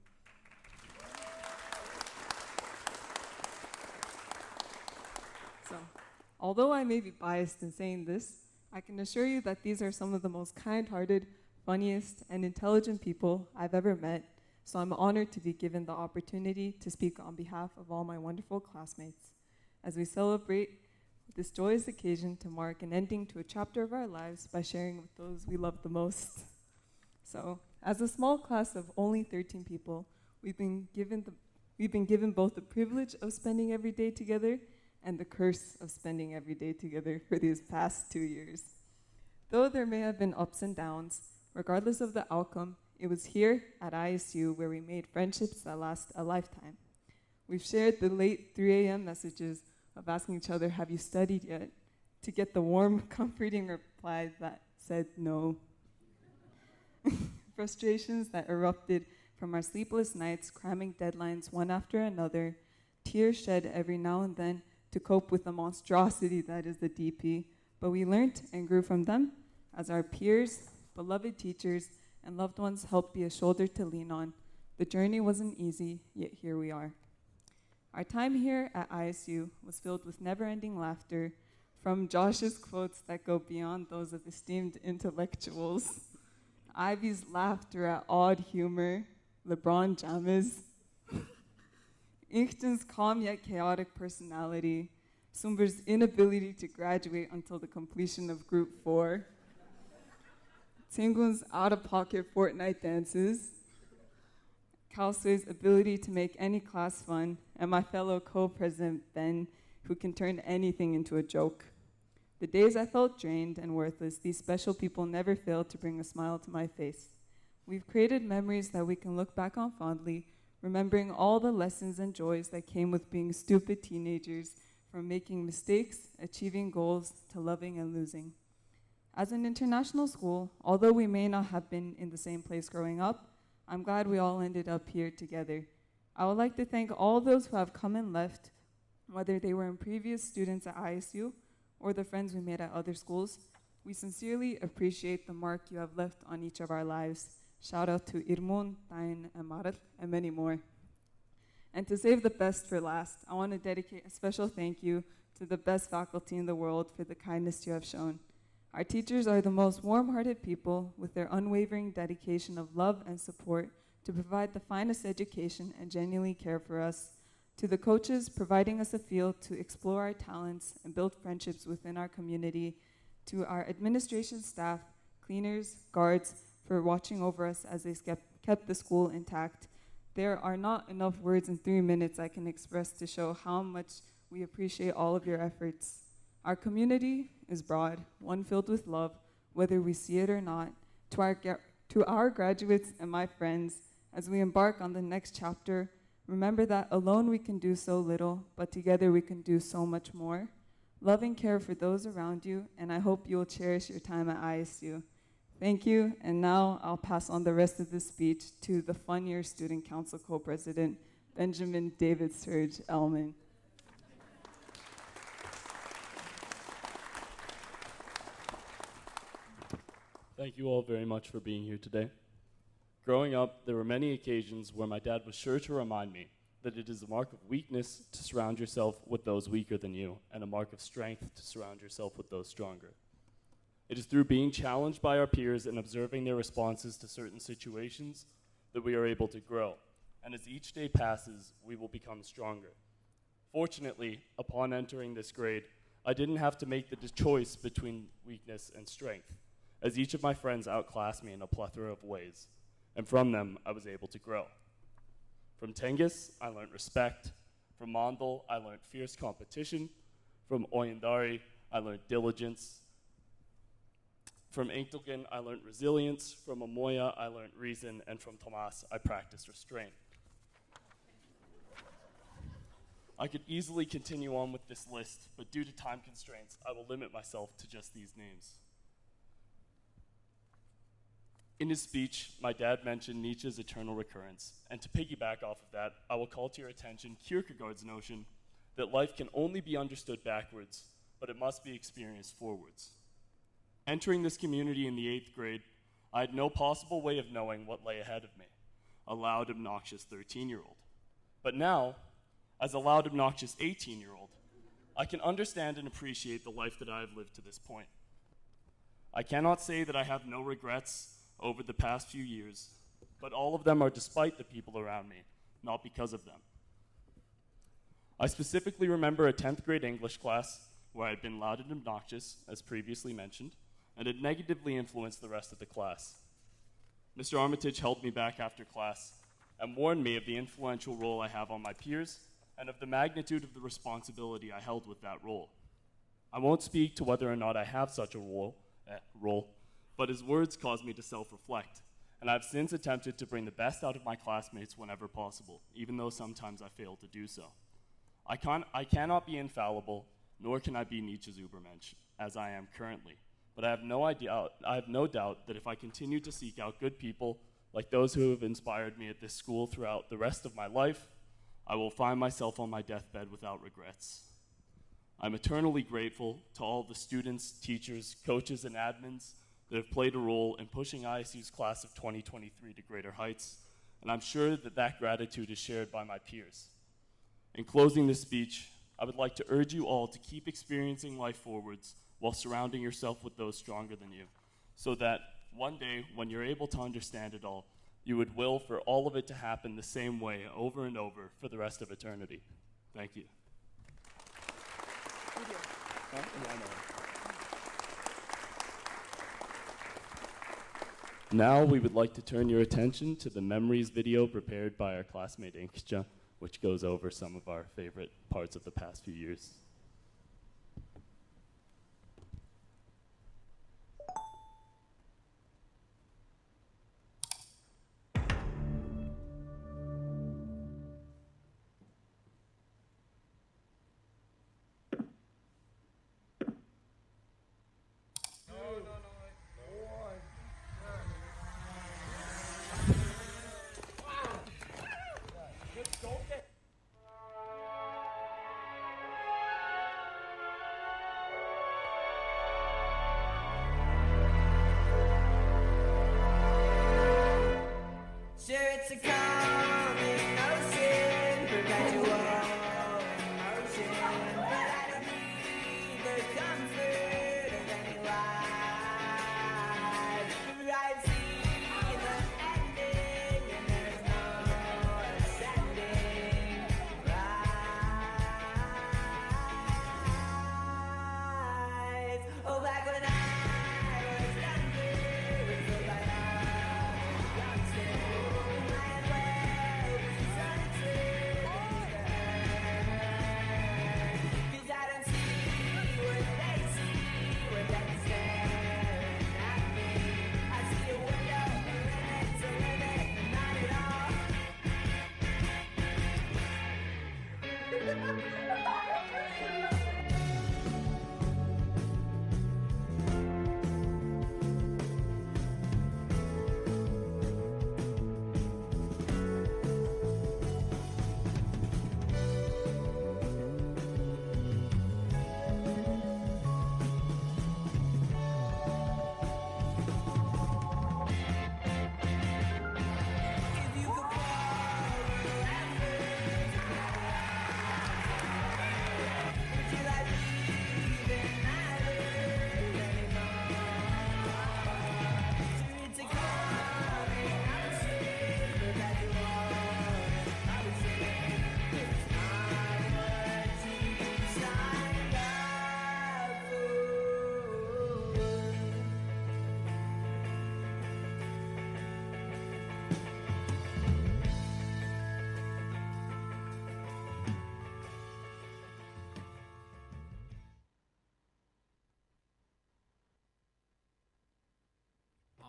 So, although I may be biased in saying this, I can assure you that these are some of the most kind-hearted, funniest, and intelligent people I've ever met. So I'm honored to be given the opportunity to speak on behalf of all my wonderful classmates as we celebrate this joyous occasion to mark an ending to a chapter of our lives by sharing with those we love the most. So, as a small class of only 13 people, we've been given both the privilege of spending every day together and the curse of spending every day together for these past 2 years. Though there may have been ups and downs, regardless of the outcome, it was here at ISU where we made friendships that last a lifetime. We've shared the late 3 a.m. messages of asking each other, "Have you studied yet?" to get the warm, comforting reply that said no. Frustrations that erupted from our sleepless nights, cramming deadlines one after another, tears shed every now and then to cope with the monstrosity that is the DP, but we learned and grew from them as our peers, beloved teachers, and loved ones helped be a shoulder to lean on. The journey wasn't easy, yet here we are. Our time here at ISU was filled with never-ending laughter, from Josh's quotes that go beyond those of esteemed intellectuals, Ivy's laughter at odd humor, LeBron Jammeh's, Inkton's calm yet chaotic personality, Sumber's inability to graduate until the completion of Group 4, Tingun's out-of-pocket Fortnite dances, Kalsui's ability to make any class fun, and my fellow co-president Ben, who can turn anything into a joke. The days I felt drained and worthless, these special people never failed to bring a smile to my face. We've created memories that we can look back on fondly, remembering all the lessons and joys that came with being stupid teenagers, from making mistakes, achieving goals, to loving and losing. As an international school, although we may not have been in the same place growing up, I'm glad we all ended up here together. I would like to thank all those who have come and left, whether they were previous students at ISU or the friends we made at other schools. We sincerely appreciate the mark you have left on each of our lives. Shout out to Irmun, Tain, and Marat, and many more. And to save the best for last, I want to dedicate a special thank you to the best faculty in the world for the kindness you have shown. Our teachers are the most warm-hearted people with their unwavering dedication of love and support to provide the finest education and genuinely care for us. To the coaches, providing us a field to explore our talents and build friendships within our community. To our administration staff, cleaners, guards, for watching over us as they kept the school intact. There are not enough words in 3 minutes I can express to show how much we appreciate all of your efforts. Our community is broad, one filled with love, whether we see it or not. To our graduates and my friends, as we embark on the next chapter, remember that alone we can do so little, but together we can do so much more. Love and care for those around you, and I hope you will cherish your time at ISU. Thank you, and now I'll pass on the rest of the speech to the Fun-Year Student Council Co-President, Benjamin David Serge Elman. Thank you all very much for being here today. Growing up, there were many occasions where my dad was sure to remind me that it is a mark of weakness to surround yourself with those weaker than you, and a mark of strength to surround yourself with those stronger. It is through being challenged by our peers and observing their responses to certain situations that we are able to grow, and as each day passes, we will become stronger. Fortunately, upon entering this grade, I didn't have to make the choice between weakness and strength, as each of my friends outclassed me in a plethora of ways, and from them, I was able to grow. From Tengiz, I learned respect. From Mondal, I learned fierce competition. From Oyandari, I learned diligence. From Inktelgen, I learned resilience. From Amoya, I learned reason. And from Tomas, I practiced restraint. I could easily continue on with this list, but due to time constraints, I will limit myself to just these names. In his speech, my dad mentioned Nietzsche's eternal recurrence, and to piggyback off of that, I will call to your attention Kierkegaard's notion that life can only be understood backwards, but it must be experienced forwards. Entering this community in the 8th grade, I had no possible way of knowing what lay ahead of me, a loud, obnoxious 13-year-old. But now, as a loud, obnoxious 18-year-old, I can understand and appreciate the life that I have lived to this point. I cannot say that I have no regrets over the past few years, but all of them are despite the people around me, not because of them. I specifically remember a 10th grade English class where I had been loud and obnoxious, as previously mentioned, and had negatively influenced the rest of the class. Mr. Armitage held me back after class and warned me of the influential role I have on my peers and of the magnitude of the responsibility I held with that role. I won't speak to whether or not I have such a role, but his words caused me to self-reflect, and I've since attempted to bring the best out of my classmates whenever possible, even though sometimes I fail to do so. I cannot be infallible, nor can I be Nietzsche's Übermensch, as I am currently, but I have no doubt that if I continue to seek out good people, like those who have inspired me at this school throughout the rest of my life, I will find myself on my deathbed without regrets. I'm eternally grateful to all the students, teachers, coaches, and admins that have played a role in pushing ISU's class of 2023 to greater heights, and I'm sure that that gratitude is shared by my peers. In closing this speech, I would like to urge you all to keep experiencing life forwards while surrounding yourself with those stronger than you, so that one day, when you're able to understand it all, you would will for all of it to happen the same way over and over for the rest of eternity. Thank you. Now we would like to turn your attention to the memories video prepared by our classmate Inkja, which goes over some of our favorite parts of the past few years. Sure, it's a calming ocean, perpetual emotion, but I don't need the comfort of any life. I've seen the ending, and there's no ascending. Rise. Oh, back when I was younger, it was by now.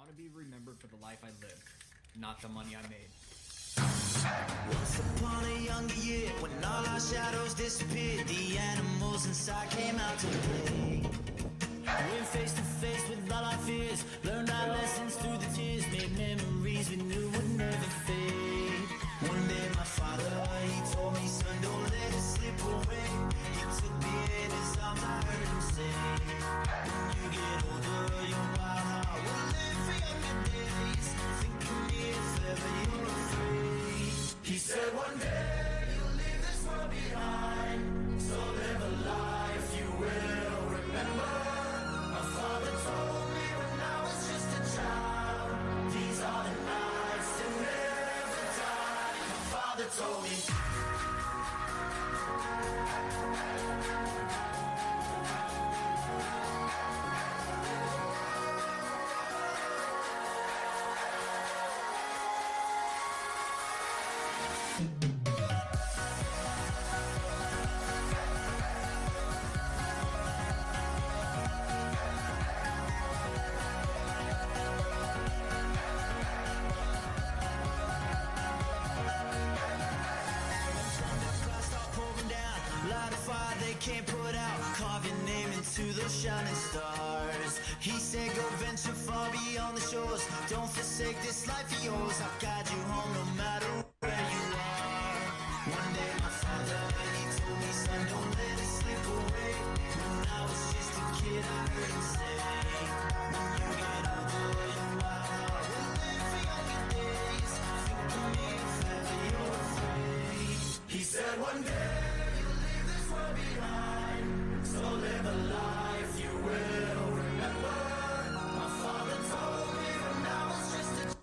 want to be remembered for the life I lived, not the money I made. Once upon a younger year, when all our shadows disappeared, the animals inside came out to play. Went face to face with all our fears, learned our lessons through the tears, made memories we knew would never fade. One day my father, he told me, son, don't let it slip away. He took me in his arms, I heard him say, when you get older, your wild heart will live for younger days. Think of me if ever you're afraid. He said one day you'll leave this world behind, so live a life you will remember. My father told me when I was just a child, these are the nights that never die. My father told me. Can't put out, carve your name into those shining stars. He said go venture far beyond the shores, don't forsake this life of yours. I'll guide you home no matter where you are. One day my father, he told me, son, don't let it slip away. When I was just a kid, I heard him say, when you get older, your wild heart will live for younger days. Think of me if ever you're afraid. He said one day behind, so live a life you will remember. My father told me when I was just a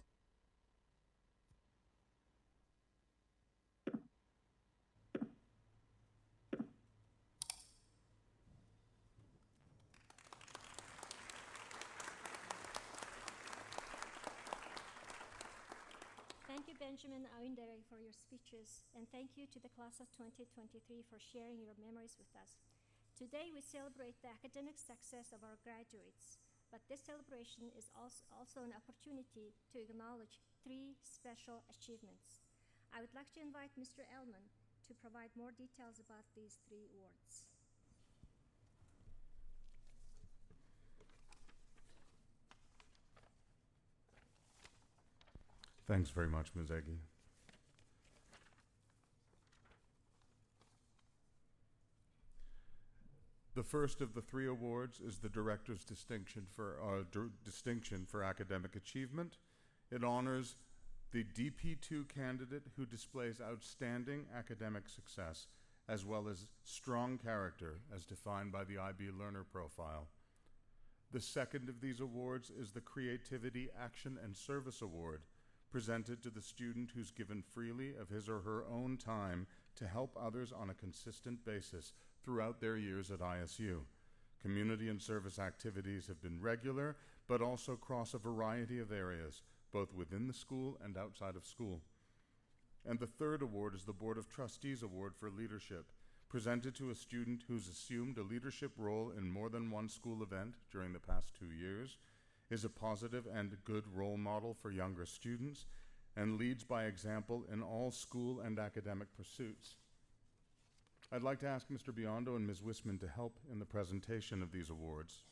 Thank you, Benjamin Aoundere, for your speeches, and thank you to the class of 2023 for sharing your memories with us. Today, we celebrate the academic success of our graduates, but this celebration is also an opportunity to acknowledge 3 special achievements. I would like to invite Mr. Elman to provide more details about these 3 awards. Thanks very much, Ms. Eggy. The first of the 3 awards is the Director's Distinction for Academic Achievement. It honors the DP2 candidate who displays outstanding academic success, as well as strong character, as defined by the IB Learner Profile. The second of these awards is the Creativity, Action, and Service Award, presented to the student who's given freely of his or her own time to help others on a consistent basis throughout their years at ISU. Community and service activities have been regular, but also cross a variety of areas, both within the school and outside of school. And the third award is the Board of Trustees Award for Leadership, presented to a student who's assumed a leadership role in more than one school event during the past 2 years, is a positive and good role model for younger students, and leads by example in all school and academic pursuits. I'd like to ask Mr. Biondo and Ms. Wisman to help in the presentation of these awards.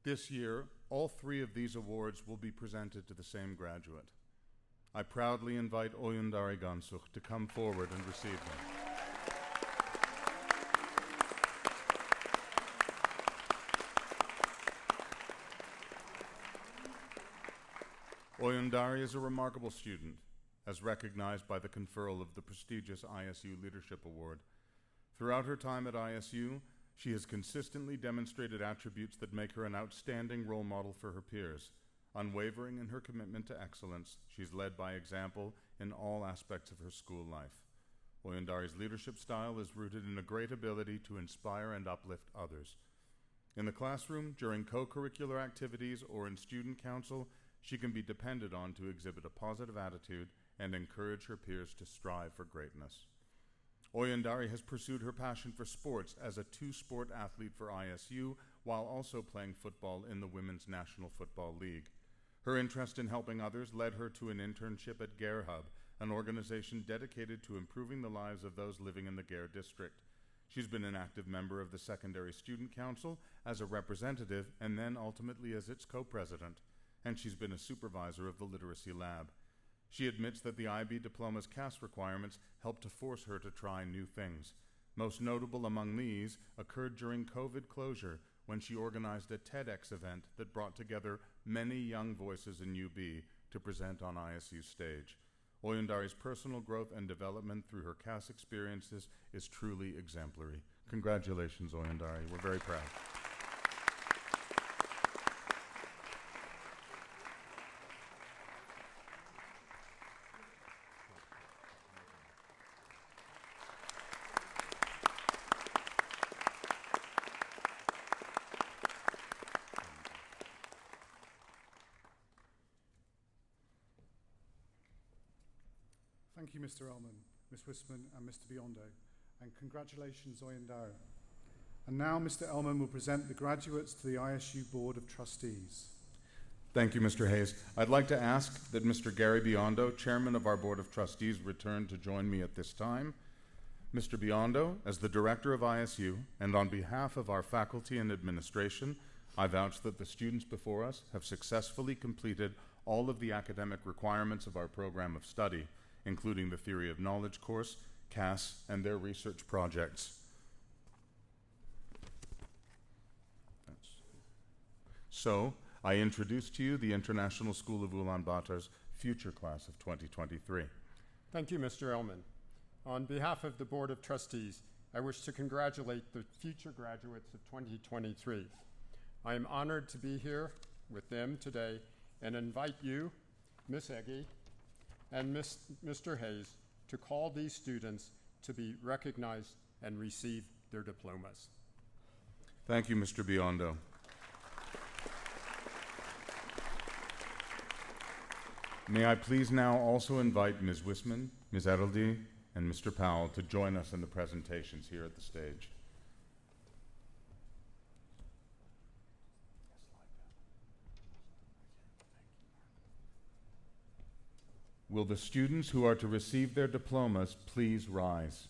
This year, all 3 of these awards will be presented to the same graduate. I proudly invite Oyundari Gansuk to come forward and receive them. Oyundari is a remarkable student, as recognized by the conferral of the prestigious ISU Leadership Award. Throughout her time at ISU, she has consistently demonstrated attributes that make her an outstanding role model for her peers. Unwavering in her commitment to excellence, she's led by example in all aspects of her school life. Oyundari's leadership style is rooted in a great ability to inspire and uplift others. In the classroom, during co-curricular activities, or in student council, she can be depended on to exhibit a positive attitude and encourage her peers to strive for greatness. Oyundari has pursued her passion for sports as a two-sport athlete for ISU while also playing football in the Women's National Football League. Her interest in helping others led her to an internship at Gare Hub, an organization dedicated to improving the lives of those living in the Gare district. She's been an active member of the Secondary Student Council as a representative and then ultimately as its co-president, and she's been a supervisor of the Literacy Lab. She admits that the IB diploma's CAS requirements helped to force her to try new things. Most notable among these occurred during COVID closure when she organized a TEDx event that brought together many young voices in UB to present on ISU's stage. Oyundari's personal growth and development through her CAS experiences is truly exemplary. Congratulations, Oyundari. We're very proud. Thank you, Mr. Elman, Ms. Wisman, and Mr. Biondo, and congratulations, Oyundari. And now Mr. Elman will present the graduates to the ISU Board of Trustees. Thank you, Mr. Hayes. I'd like to ask that Mr. Gary Biondo, Chairman of our Board of Trustees, return to join me at this time. Mr. Biondo, as the Director of ISU, and on behalf of our faculty and administration, I vouch that the students before us have successfully completed all of the academic requirements of our program of study, including the Theory of Knowledge course, CAS, and their research projects. So, I introduce to you the International School of Ulaanbaatar's future class of 2023. Thank you, Mr. Elman. On behalf of the Board of Trustees, I wish to congratulate the future graduates of 2023. I am honored to be here with them today and invite you, Ms. Eggy, and Mr. Hayes to call these students to be recognized and receive their diplomas. Thank you, Mr. Biondo. May I please now also invite Ms. Wisman, Ms. Edeldy, and Mr. Powell to join us in the presentations here at the stage. Will the students who are to receive their diplomas please rise?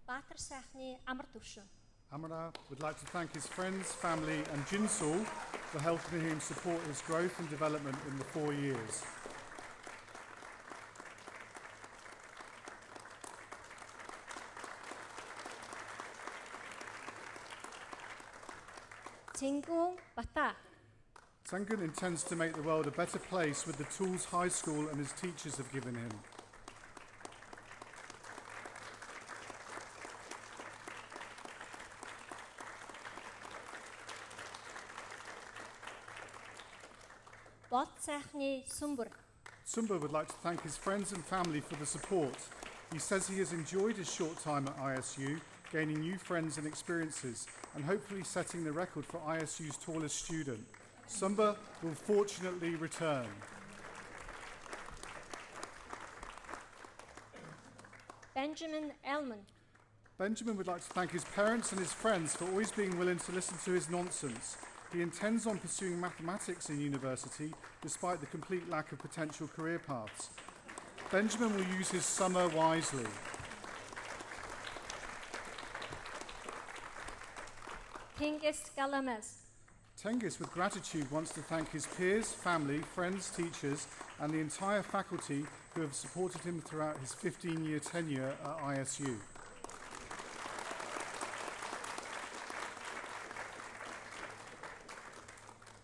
Baatar Sahni Amar Turshan. Amara would like to thank his friends, family, and Jinsol for helping him support his growth and development in the 4 years. Tingung Bata. Sangun intends to make the world a better place with the tools high school and his teachers have given him. Bot Sahni Sumbur. Sumba would like to thank his friends and family for the support. He says he has enjoyed his short time at ISU, gaining new friends and experiences, and hopefully setting the record for ISU's tallest student. Sumba will fortunately return. Benjamin Elman. Benjamin would like to thank his parents and his friends for always being willing to listen to his nonsense. He intends on pursuing mathematics in university despite the complete lack of potential career paths. Benjamin will use his summer wisely. Tingis Galamez. Tengis, with gratitude, wants to thank his peers, family, friends, teachers, and the entire faculty who have supported him throughout his 15-year tenure at ISU.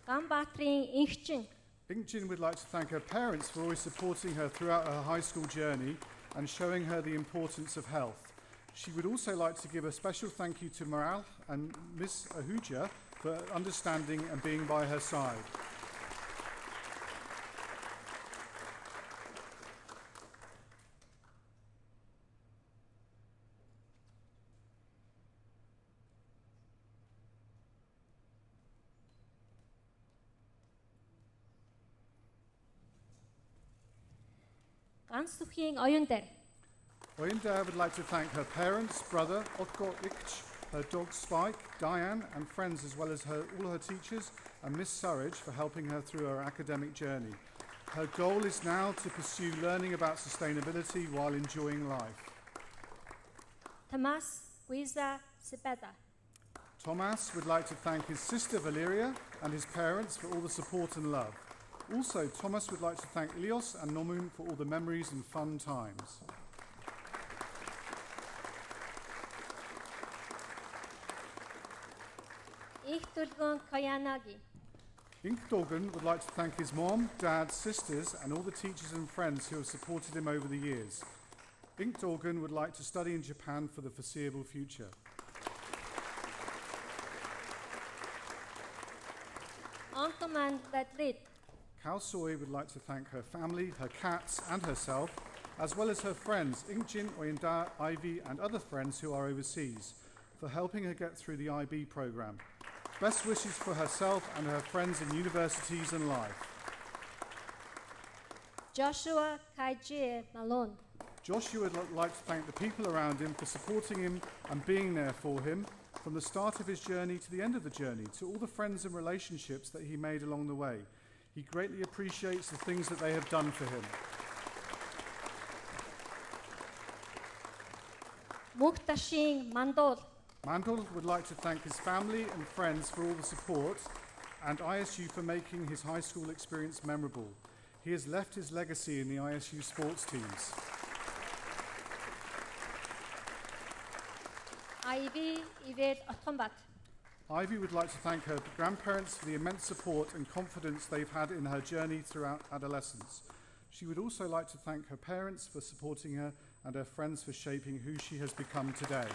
Gambatrin Inchin. Inkjin would like to thank her parents for always supporting her throughout her high school journey and showing her the importance of health. She would also like to give a special thank you to Maral and Miss Ahuja for understanding and being by her side. ганц бүхийн оюун дээр Oyinda would like to thank her parents, brother, Otko Ikch, her dog Spike, Diane, and friends, as well as all her teachers, and Miss Surridge for helping her through her academic journey. Her goal is now to pursue learning about sustainability while enjoying life. Томас Гуиза Сепеда. Thomas would like to thank his sister Valeria and his parents for all the support and love. Also, Thomas would like to thank Ilios and Nomun for all the memories and fun times. Их Дулгон Каянagi. Inkdogan would like to thank his mom, dad, sisters, and all the teachers and friends who have supported him over the years. Inkdogan would like to study in Japan for the foreseeable future. Antoman Ledlit. Kaosoy would like to thank her family, her cats, and herself, as well as her friends, Inkjin, Oyinda, Ivy, and other friends who are overseas, for helping her get through the IB program. Best wishes for herself and her friends in universities and life. Joshua Kaijie Malone. Joshua would like to thank the people around him for supporting him and being there for him from the start of his journey to the end of the journey, to all the friends and relationships that he made along the way. He greatly appreciates the things that they have done for him. Muhtashin Mandol. Mandel would like to thank his family and friends for all the support and ISU for making his high school experience memorable. He has left his legacy in the ISU sports teams. Ivy Yvette Otombat. Ivy would like to thank her grandparents for the immense support and confidence they've had in her journey throughout adolescence. She would also like to thank her parents for supporting her and her friends for shaping who she has become today.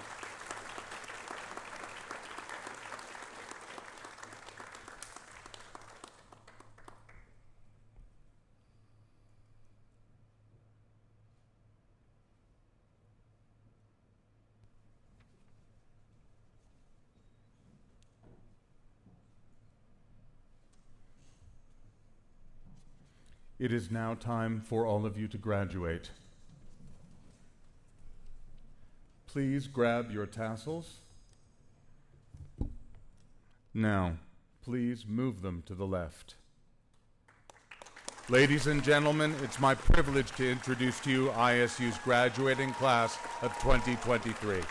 It is now time for all of you to graduate. Please grab your tassels. Now, please move them to the left. Ladies and gentlemen, it's my privilege to introduce to you ISU's graduating class of 2023.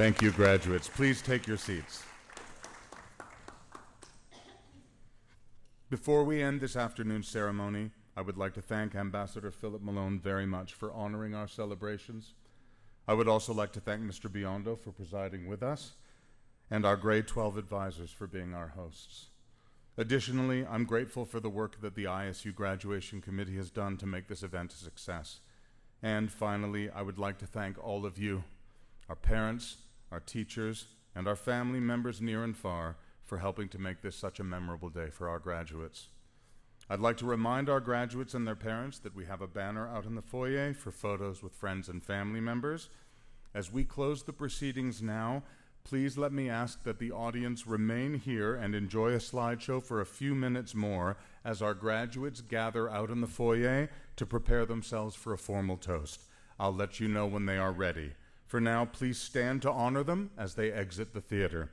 Thank you, graduates. Please take your seats. Before we end this afternoon's ceremony, I would like to thank Ambassador Philip Malone very much for honoring our celebrations. I would also like to thank Mr. Biondo for presiding with us, and our grade 12 advisors for being our hosts. Additionally, I'm grateful for the work that the ISU Graduation Committee has done to make this event a success. And finally, I would like to thank all of you, our parents, our teachers, and our family members near and far for helping to make this such a memorable day for our graduates. I'd like to remind our graduates and their parents that we have a banner out in the foyer for photos with friends and family members. As we close the proceedings now, please let me ask that the audience remain here and enjoy a slideshow for a few minutes more as our graduates gather out in the foyer to prepare themselves for a formal toast. I'll let you know when they are ready. For now, please stand to honor them as they exit the theater.